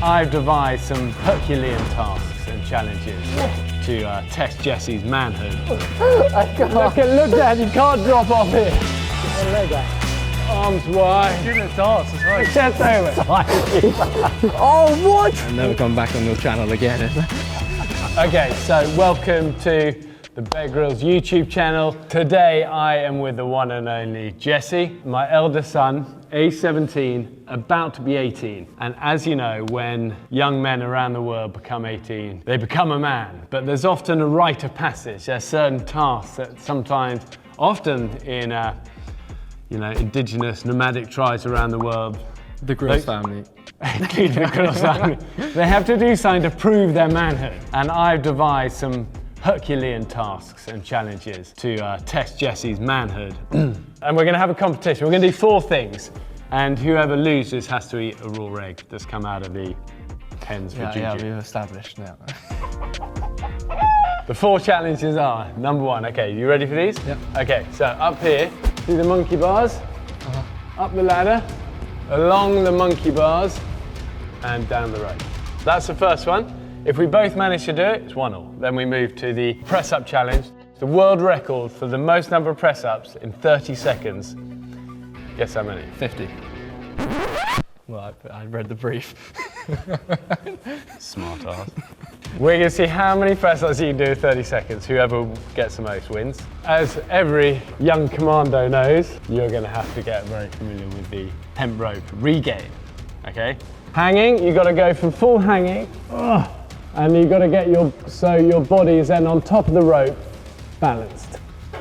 I've devised some Herculean tasks and challenges to test Jesse's manhood. I can't. Look, Dad, you can't drop off here. Get my leg out. Arms wide. Doing a dance as well. Chest over. Oh, what? I'll never come back on your channel again, is it? Okay, so welcome to the Grylls YouTube channel. Today I am with the one and only Jesse, my eldest son, age 17, about to be 18. And as you know, when young men around the world become 18, they become a man. But there's often a rite of passage. There's certain tasks that sometimes, often in indigenous nomadic tribes around the world, The Grylls family. including the Grylls family, they have to do something to prove their manhood. And I've devised some Herculean tasks and challenges to test Jesse's manhood. And we're going to have a competition. We're going to do 4 things, and whoever loses has to eat a raw egg that's come out of the hens for juju. Yeah, we've established now. The 4 challenges are, number 1, okay, you ready for these? Yep. Okay, so up here, see the monkey bars, up the ladder, along the monkey bars, and down the rope. That's the first one. If we both manage to do it, it's 1-1. Then we move to the press-up challenge. The world record for the most number of press-ups in 30 seconds. Guess how many? 50. Well, I read the brief. Smart ass. We're going to see how many press-ups you can do in 30 seconds. Whoever gets the most wins. As every young commando knows, you're going to have to get very familiar with the hemp rope regain. Okay? Hanging, you've got to go from full hanging. And you've got to get your body is then on top of the rope, balanced,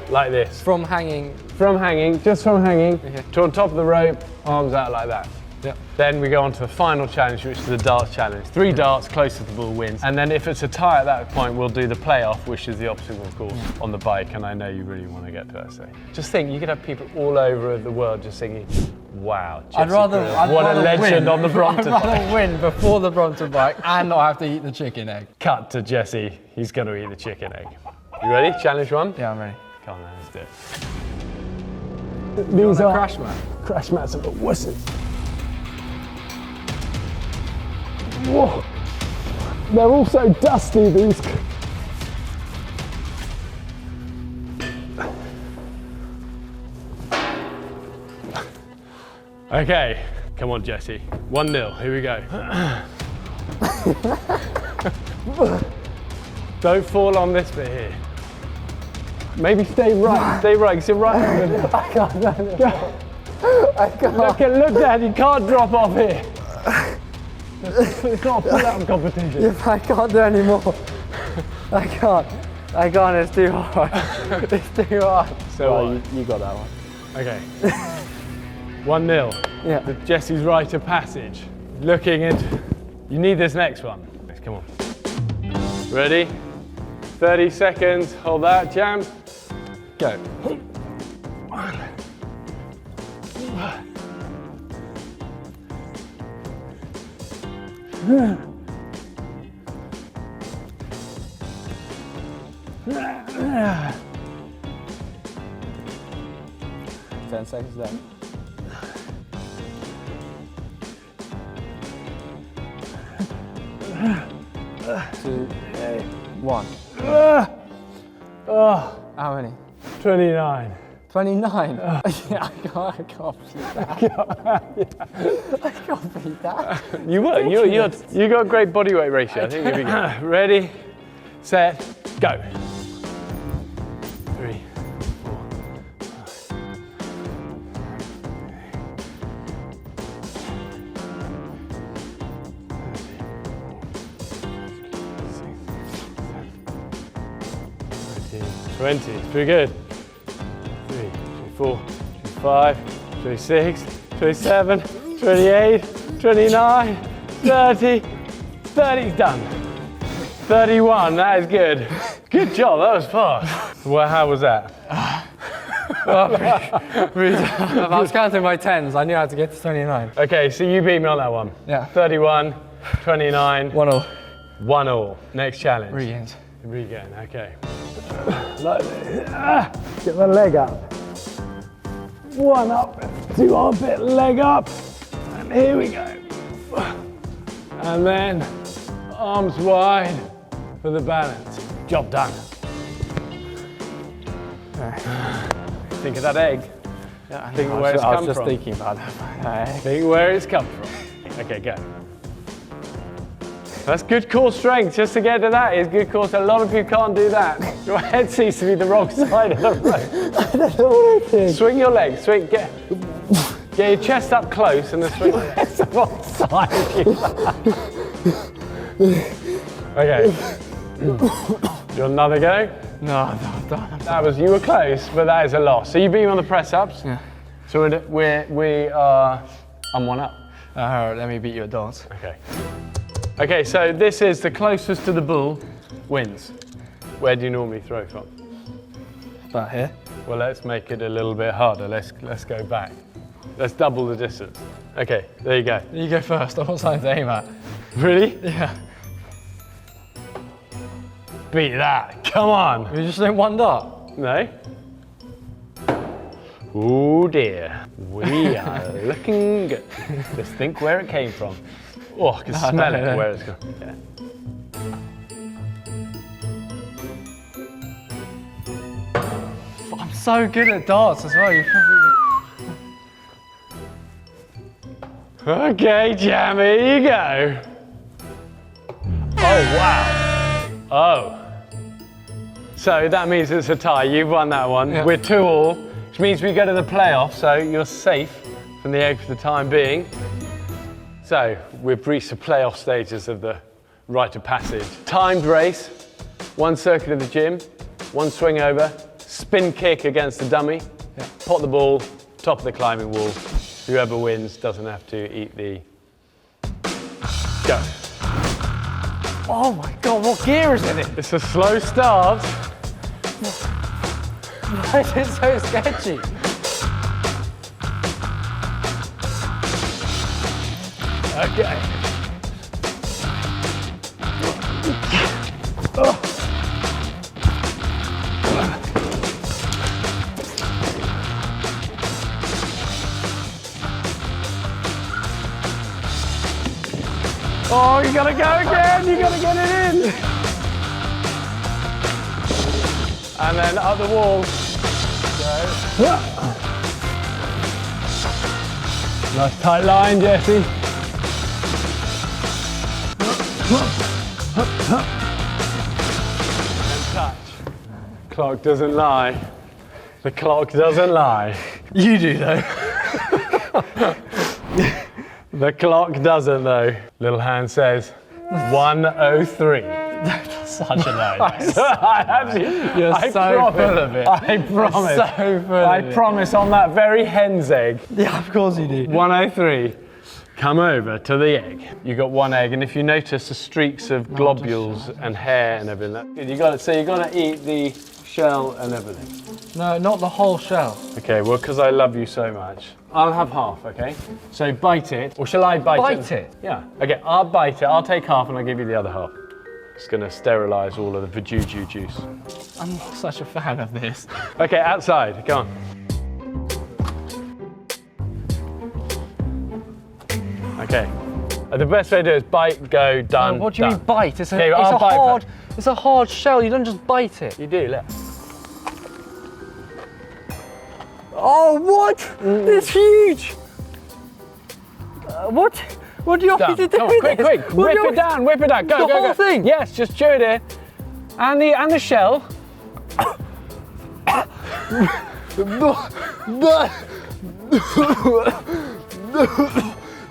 like this. From hanging. From hanging, just from hanging, Okay. to on top of the rope, arms out like that. Yep. Then we go on to the final challenge, which is the darts challenge. 3 darts, closest to the ball wins. And then if it's a tie at that point, we'll do the playoff, which is the obstacle course on the bike. And I know you really want to get to that stage. Just think, you could have people all over the world just singing, wow, Jesse Grylls, what a legend on the Brompton I'd bike. rather win before the Brompton bike and not have to eat the chicken egg. Cut to Jesse, he's going to eat the chicken egg. You ready? Challenge 1? Yeah, I'm ready. Come on, let's do it. These are crash mat. Crash mats are the wusses. Whoa. They're all so dusty, these. Okay, come on, Jesse. 1-0, here we go. Don't fall on this bit here. Maybe stay right, because you're right. I can't. I can't. Look, Dad, you can't drop off here. It's not a pull-out competition. If I can't do any more. I can't, it's too hard. It's too hard. So Well, you got that one. Okay. 1-0. Yeah. The Jesse's rite of passage. Looking into. You need this next one. Come on. Ready? 30 seconds. Hold that, jam. Go. 1. 10 seconds left. 2, 1. How many? 29. 29? Yeah, I can't beat that. I can't beat that. You were. You got a great body weight ratio. I think you'll be good. Ready, set, go. 3, 4, 5, 20. Pretty good. 3, 24, 25, 26, 27, 28, 29, 30, 30's done. 31, that is good. Good job, that was fast. Well, how was that? If I was counting my 10s, I knew how to get to 29. Okay, so you beat me on that one. Yeah. 31, 29, 1-0. 1-1. Next challenge. Regains. Regain, okay. Get my leg up. 1 up, 2 armpit, leg up. And here we go. And then arms wide for the balance. Job done. Think of that egg. Yeah, Think where it's come I was just from. thinking about that. Think where it's come from. Okay, go. That's good core strength. Just to get to that is good core strength. A lot of you can't do that. Your head seems to be the wrong side of the rope. I don't know what I think. Swing your legs. Swing. Get your chest up close and then swing. It's the wrong side. Okay. You want another go? No, I'm done. That was, you were close, but that is a loss. So you beat me on the press ups. Yeah. So I'm one up. Alright, let me beat you at dance. Okay. Okay, so this is the closest to the bull wins. Where do you normally throw from? About here. Well, let's make it a little bit harder. Let's go back. Let's double the distance. Okay, there you go. You go first. I want something to aim at. Really? Yeah. Beat that. Come on. You just doing one dart. No? Oh dear. We are looking good. Just think where it came from. Oh, I can smell it where it's gone. Yeah. I'm so good at darts as well. You probably... Okay, Jammy, here you go. Oh, wow. Oh. So that means it's a tie. You've won that one. Yeah. We're 2-2, which means we go to the playoffs, so you're safe from the egg for the time being. So we've reached the playoff stages of the rite of passage. Timed race, one circuit of the gym, one swing over, spin kick against the dummy, pot the ball, top of the climbing wall. Whoever wins doesn't have to eat the... Go. Oh my god, what gear is in it? It's a slow start. Why is it so sketchy? Okay. Oh, you gotta go again, you gotta get it in. And then up the wall. Go. Nice tight line, Jesse. And touch. Clock doesn't lie. The clock doesn't lie. You do though. The clock doesn't though. Little hand says 1:03. Such a nice. You're so full of it. I promise. You're so full I of it. promise on that very hen's egg. Yeah, of course you do. 1:03. Come over to the egg. You got one egg, and if you notice the streaks of globules and hair and everything, you got it. So you got to eat the shell and everything. No, not the whole shell. Okay, well, because I love you so much, I'll have half. Okay. So bite it, or shall I bite it? Bite it? Yeah. Okay, I'll bite it. I'll take half, and I'll give you the other half. It's going to sterilise all of the vajuju juice. I'm not such a fan of this. Okay, outside. Go on. Okay. The best way to do it is bite, go, done. What do you mean bite? It's a, Okay, it's I'll a bite hard. It's a hard shell. You don't just bite it. You do, look. Oh, what? It's huge. What? What do you want me to do? Come on, with quick, this? quick. What Whip do you it down, whip it down. Go, The go, whole go. thing? Yes, just chew it in. And the shell.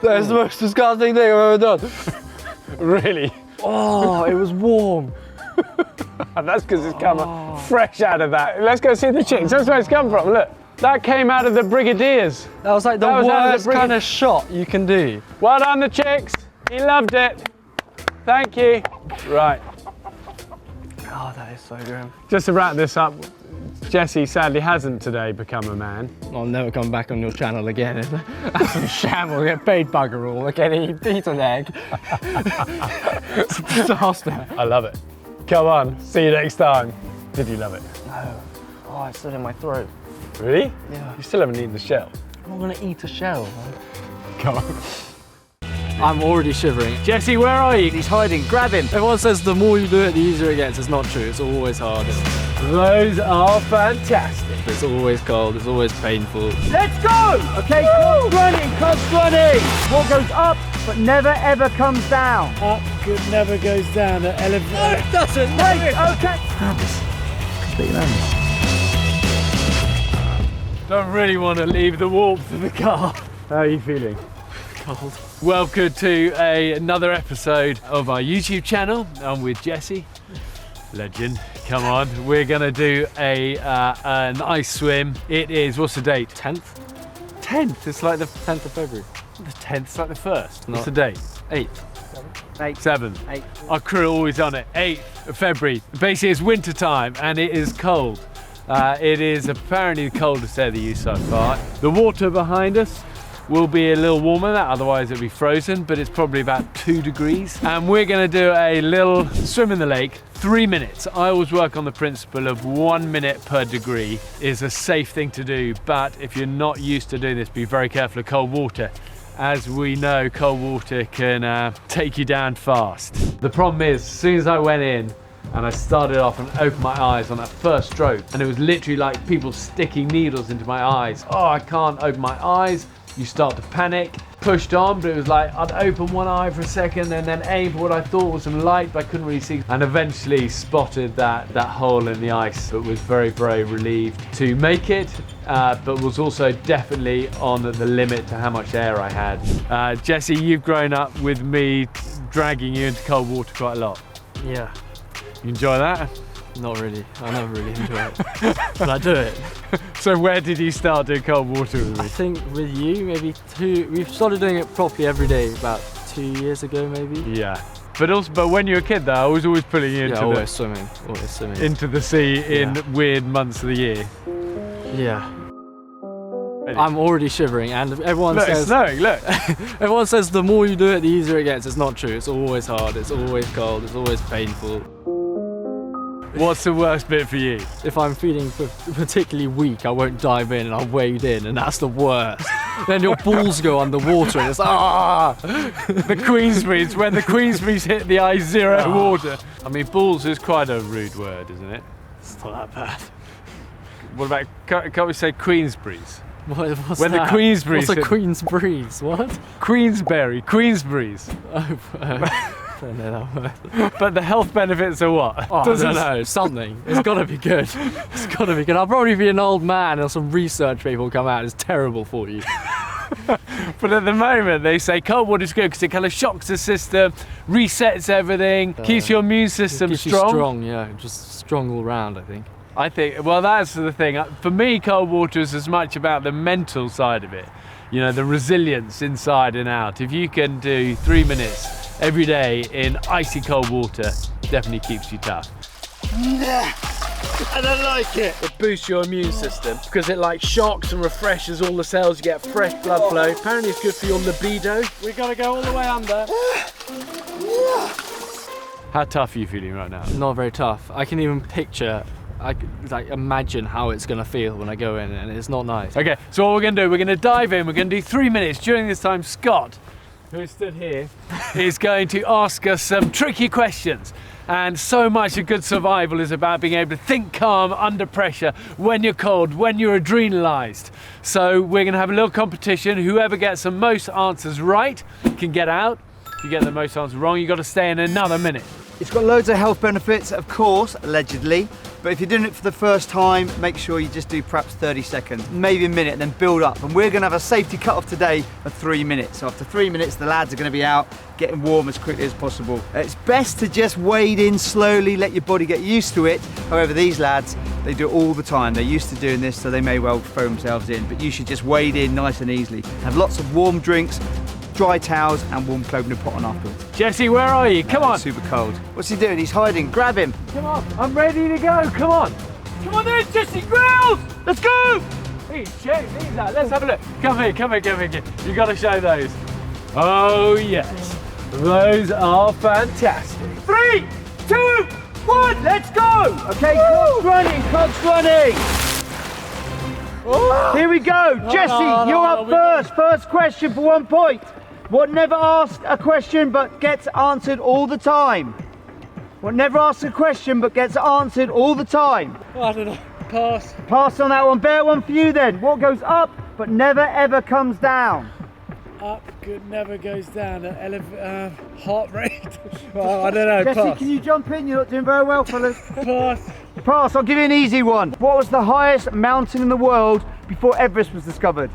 That is the most disgusting thing I've ever done. Really? Oh, it was warm. And that's because it's come fresh out of that. Let's go see the chicks. That's where it's come from. Look, that came out of the Brigadiers. That was like the That was out of the worst kind of shot you can do. Well done, the chicks. He loved it. Thank you. Right. Oh, that is so grim. Just to wrap this up, Jesse sadly hasn't today become a man. I'll never come back on your channel again. That's some sham. We'll get paid bugger all. Again, he beat an egg. It's a disaster. I love it. Come on, see you next time. Did you love it? No. Oh, it's still in my throat. Really? Yeah. You still haven't eaten the shell. I'm not gonna eat a shell. Man. Come on. I'm already shivering. Jesse, where are you? He's hiding. Grab him. Everyone says the more you do it, the easier it gets. It's not true. It's always hard. Those are fantastic. It's always cold. It's always painful. Let's go. Okay, cogs running. What goes up but never ever comes down? Up never goes down at elevator. It doesn't. Wait, okay. Don't really want to leave the warmth of the car. How are you feeling? Cold. Welcome to another episode of our YouTube channel. I'm with Jesse. Legend. Come on. We're going to do an ice swim. It is, what's the date? 10th? 10th. It's like the 10th of February. The 10th, it's like the 1st. No. What's the date? 8th. 7th. 8. Our crew are always on it. 8th of February. Basically, it's winter time and it is cold. It is apparently the coldest day of the year so far. The water behind us will be a little warmer, otherwise it'll be frozen, but it's probably about 2 degrees. And we're gonna do a little swim in the lake, 3 minutes. I always work on the principle of 1 minute per degree is a safe thing to do, but if you're not used to doing this, be very careful of cold water. As we know, cold water can take you down fast. The problem is, as soon as I went in, and I started off and opened my eyes on that first stroke, and it was literally like people sticking needles into my eyes. Oh, I can't open my eyes. You start to panic. Pushed on, but it was like I'd open one eye for a second and then aim for what I thought was some light, but I couldn't really see. And eventually spotted that hole in the ice, but was very, very relieved to make it, but was also definitely on the limit to how much air I had. Jesse, you've grown up with me dragging you into cold water quite a lot. Yeah. You enjoy that? Not really. I never really enjoy it. But I do it. So where did you start doing cold water with I me? think with you, maybe we've started doing it properly every day about 2 years ago, maybe. Yeah. But when you were a kid though, I was always putting you Yeah, always swimming. into the sea in Yeah. weird months of the year. Yeah. I'm already shivering, and everyone Look, it's says snowing, look. everyone says the more you do it, the easier it gets. It's not true. It's always hard. It's always cold. It's always painful. What's the worst bit for you? If I'm feeling particularly weak, I won't dive in and I'll wade in, and that's the worst. Then your balls go underwater and it's The Queensbrees, when the Queensbrees hit the ice zero water. I mean, balls is quite a rude word, isn't it? It's not that bad. What about, can't we say Queensbrees? What's When the that? Queensbrees What's a hit- Queen's breeze? What? Queensberry, Queensbrees. I don't know that word. But the health benefits are what? Oh, I don't know, something. It's got to be good. It's got to be good. I'll probably be an old man and some research people come out. It's terrible for you. But at the moment, they say cold water is good because it kind of shocks the system, resets everything, keeps your immune system Keeps you strong. strong, yeah. Just strong all round, I think. I think, well, that's the thing. For me, cold water is as much about the mental side of it. You know, the resilience inside and out. If you can do 3 minutes every day in icy cold water, definitely keeps you tough. I don't like it. It boosts your immune system because it like shocks and refreshes all the cells. You get fresh blood flow. Apparently it's good for your libido. We gotta go all the way under. How tough are you feeling right now? Not very tough. I can even picture, I could, like imagine how it's gonna feel when I go in, and it's not nice. Okay, so what we're gonna do, we're gonna dive in. We're gonna do 3 minutes. During this time, Scott, who stood here, is going to ask us some tricky questions. And so much of good survival is about being able to think calm under pressure when you're cold, when you're adrenalized. So we're gonna have a little competition. Whoever gets the most answers right can get out. If you get the most answers wrong, you've got to stay in another minute. It's got loads of health benefits, of course, allegedly. But if you're doing it for the first time, make sure you just do perhaps 30 seconds, maybe a minute, then build up. And we're gonna have a safety cut-off today of 3 minutes. So after 3 minutes, the lads are gonna be out, getting warm as quickly as possible. It's best to just wade in slowly, let your body get used to it. However, these lads, they do it all the time. They're used to doing this, so they may well throw themselves in. But you should just wade in nice and easily. Have lots of warm drinks, dry towels, and warm clothing to put on afterwards. Jesse, where are you? Come on. It's super cold. What's he doing? He's hiding. Grab him. Come on. I'm ready to go. Come on. Come on then, Jesse Grylls. Let's go. Hey, check these out. Let's have a look. Come here, come here, come here. You got to show those. Oh, yes. Those are fantastic. 3, 2, 1, let's go! Okay, cogs running. Here we go. Jesse, you're up first. First question for 1 point. What never asks a question but gets answered all the time? What never asks a question but gets answered all the time? I don't know. Pass. Pass on that one. Bear one for you then. What goes up but never ever comes down? Up, good, never goes down. Heart rate. Well, I don't know. Jesse, Pass. can you jump in? You're not doing very well, fellas. Pass. Pass. I'll give you an easy one. What was the highest mountain in the world before Everest was discovered?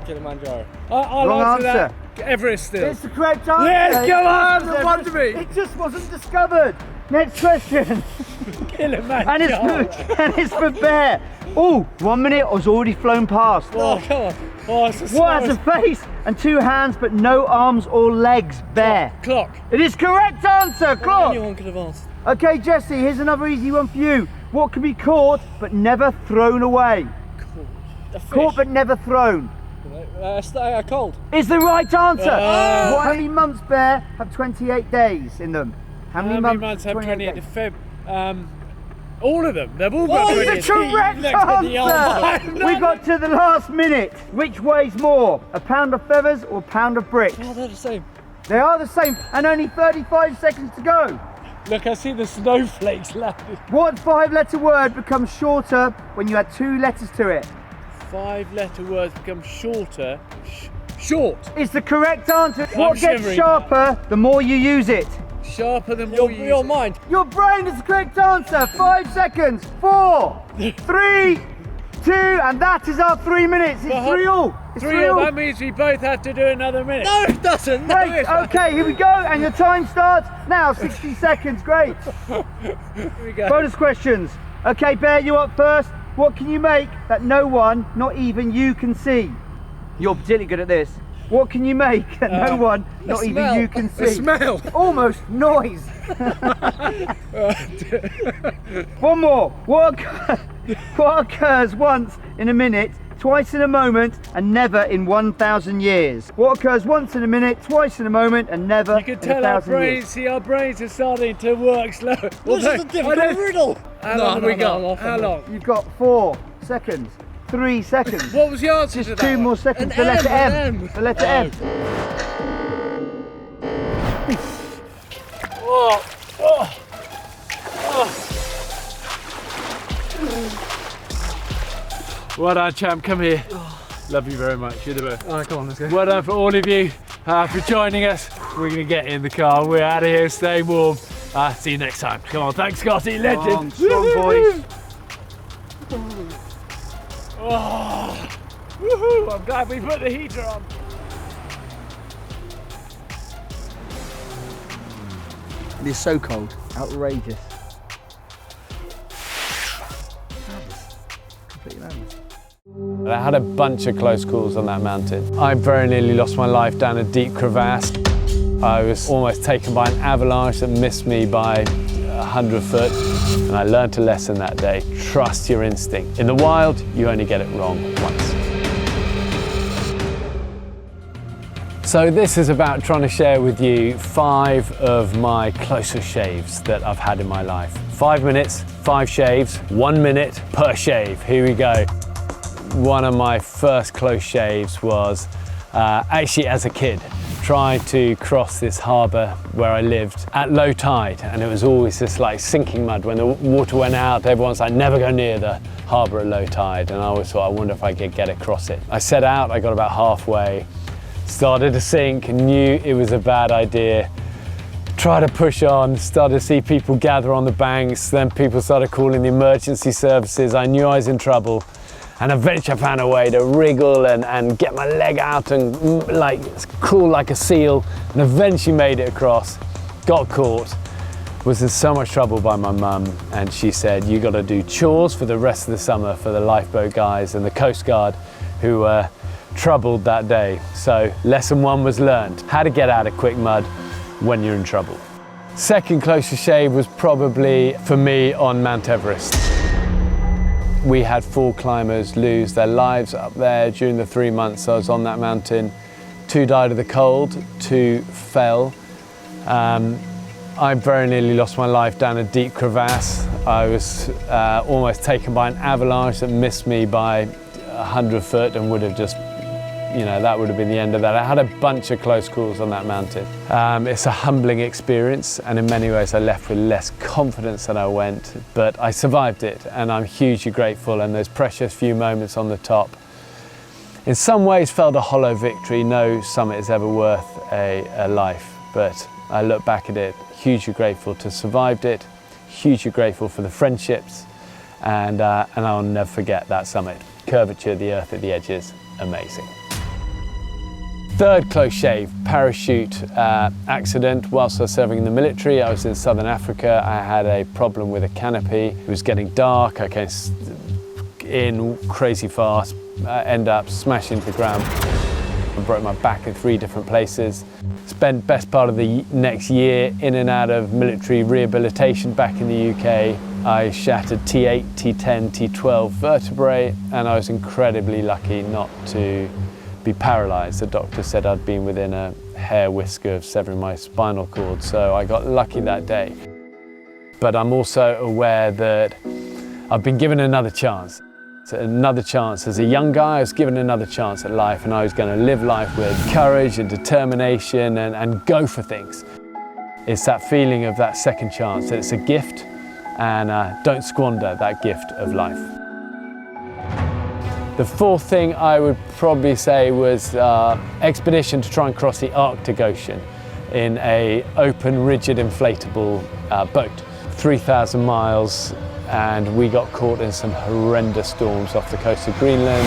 Kilimanjaro. I'll Wrong answer answer. that. Everest still. It's the correct answer. Yes, come on, Everest. one to me. It just wasn't discovered. Next question. Kilimanjaro. And it's for Bear. Oh, 1 minute has already flown past. Oh, come on. Oh, it's the What has a slowest. face and 2 hands but no arms or legs? Bear. Clock. It is correct answer. Clock. Anyone could have answered. Okay, Jesse, here's another easy one for you. What can be caught but never thrown away? A fish. Caught but never thrown. Cold. Is the right answer. Ah. How many months, Bear, have 28 days in them? How many months have 28 28 days? Feb? All of them. They've all got Oh, 28. the correct answer! We got to the last minute. Which weighs more, a pound of feathers or a pound of bricks? Oh, they're the same. They are the same, and only 35 seconds to go. Look, I see the snowflakes landing. What 5-letter word becomes shorter when you add 2 letters to it? 5-letter words become shorter. Short. It's the correct answer. What gets shivering sharper the more you use it? Sharper than your mind. Your brain is the correct answer. 5 seconds. 4, 3, 2, and that is our 3 minutes. It's 3-all. It's 3-all. That means we both have to do another minute. No, it doesn't. No, Great. Okay, here we go, and your time starts now. 60 seconds. Great. Here we go. Bonus questions. Okay, Bear, you up first. What can you make that no one, not even you, can see? You're particularly good at this. What can you make that no one, not even you, can see? The smell. Almost noise. One more. What occurs once in a minute, twice in a moment, and never in 1,000 years? What occurs once in a minute, twice in a moment, and never You can in tell our 1,000 years? brains, our brains are starting to work slow. This is a difficult riddle. How long have we got? How long? You've got 4 seconds, 3 seconds. What was the answer to Just that 2 one? more seconds. An The letter M, M. an M. The letter M. Well done, champ. Come here. Love you very much. You're the best. All right, come on, let's go. Well done for all of you for joining us. We're going to get in the car. We're out of here. Stay warm. See you next time. Come on. Thanks, Scotty. Legend. Strong boys. Oh, woohoo. I'm glad we put the heater on. It is so cold. Outrageous. Completely madness. I had a bunch of close calls on that mountain. I very nearly lost my life down a deep crevasse. I was almost taken by an avalanche that missed me by 100 foot. And I learned a lesson that day. Trust your instinct. In the wild, you only get it wrong once. So this is about trying to share with you 5 of my closest shaves that I've had in my life. 5 minutes, 5 shaves, 1 minute per shave. Here we go. One of my first close shaves was actually as a kid, trying to cross this harbour where I lived at low tide, and it was always this like sinking mud. When the water went out, everyone's like, never go near the harbour at low tide, and I always thought, I wonder if I could get across it. I set out, I got about halfway, started to sink, knew it was a bad idea, tried to push on, started to see people gather on the banks, then people started calling the emergency services. I knew I was in trouble. And eventually I found a way to wriggle and get my leg out and like crawl like a seal, and eventually made it across. Got caught, was in so much trouble by my mum, and she said, you got to do chores for the rest of the summer for the lifeboat guys and the Coast Guard who were troubled that day. So lesson 1 was learned, how to get out of quick mud when you're in trouble. Second closest shave was probably for me on Mount Everest. We had 4 climbers lose their lives up there during the 3 months I was on that mountain. 2 died of the cold, 2 fell. I very nearly lost my life down a deep crevasse. I was almost taken by an avalanche that missed me by 100 foot and would have just you know, that would have been the end of that. I had a bunch of close calls on that mountain. It's a humbling experience, and in many ways I left with less confidence than I went, but I survived it, and I'm hugely grateful. And those precious few moments on the top, in some ways, felt a hollow victory. No summit is ever worth a life, but I look back at it hugely grateful to have survived it, hugely grateful for the friendships, and I'll never forget that summit. Curvature of the earth at the edges, amazing. Third close shave, parachute accident whilst I was serving in the military. I was in southern Africa. I had a problem with a canopy. It was getting dark. I came in crazy fast, end up smashing to the ground. I broke my back in 3 different places. Spent best part of the next year in and out of military rehabilitation back in the UK. I shattered T8, T10, T12 vertebrae, and I was incredibly lucky not to be paralysed. The doctor said I'd been within a hair whisker of severing my spinal cord, so I got lucky that day. But I'm also aware that I've been given another chance. Another chance. As a young guy, I was given another chance at life, and I was going to live life with courage and determination and go for things. It's that feeling of that second chance. It's a gift, and don't squander that gift of life. The fourth thing I would probably say was expedition to try and cross the Arctic Ocean in a open, rigid, inflatable boat. 3,000 miles. And we got caught in some horrendous storms off the coast of Greenland.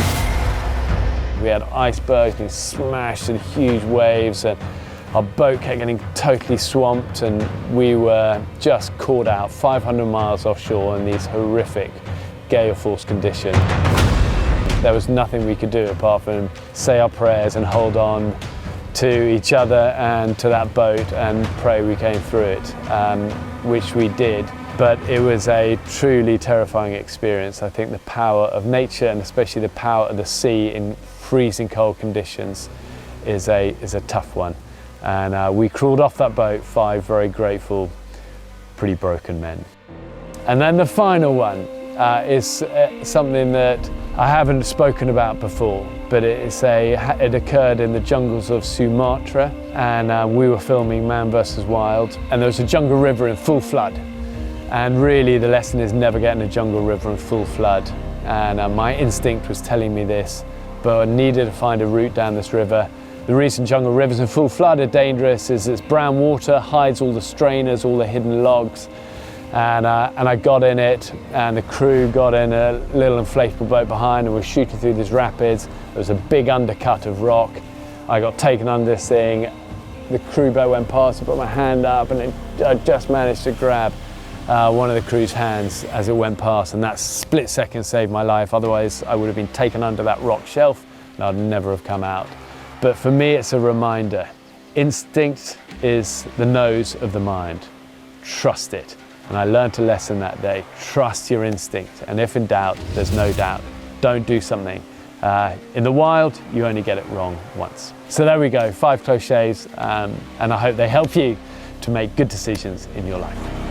We had icebergs being smashed and huge waves, and our boat kept getting totally swamped, and we were just caught out 500 miles offshore in these horrific gale force conditions. There was nothing we could do apart from say our prayers and hold on to each other and to that boat and pray we came through it, which we did. But it was a truly terrifying experience. I think the power of nature, and especially the power of the sea in freezing cold conditions, is a tough one. And we crawled off that boat, 5 very grateful, pretty broken men. And then the final one is something that I haven't spoken about before, but it occurred in the jungles of Sumatra, and we were filming Man vs. Wild, and there was a jungle river in full flood. And really the lesson is never get in a jungle river in full flood. And my instinct was telling me this, but I needed to find a route down this river. The reason jungle rivers in full flood are dangerous is it's brown water, hides all the strainers, all the hidden logs. And I got in it, and the crew got in a little inflatable boat behind, and we're shooting through these rapids. There was a big undercut of rock. I got taken under this thing. The crew boat went past, I put my hand up, and I just managed to grab one of the crew's hands as it went past, and that split second saved my life. Otherwise I would have been taken under that rock shelf and I'd never have come out. But for me it's a reminder. Instinct is the nose of the mind. Trust it. And I learned a lesson that day. Trust your instinct, and if in doubt, there's no doubt. Don't do something. In the wild, you only get it wrong once. So there we go, 5 close shaves, and I hope they help you to make good decisions in your life.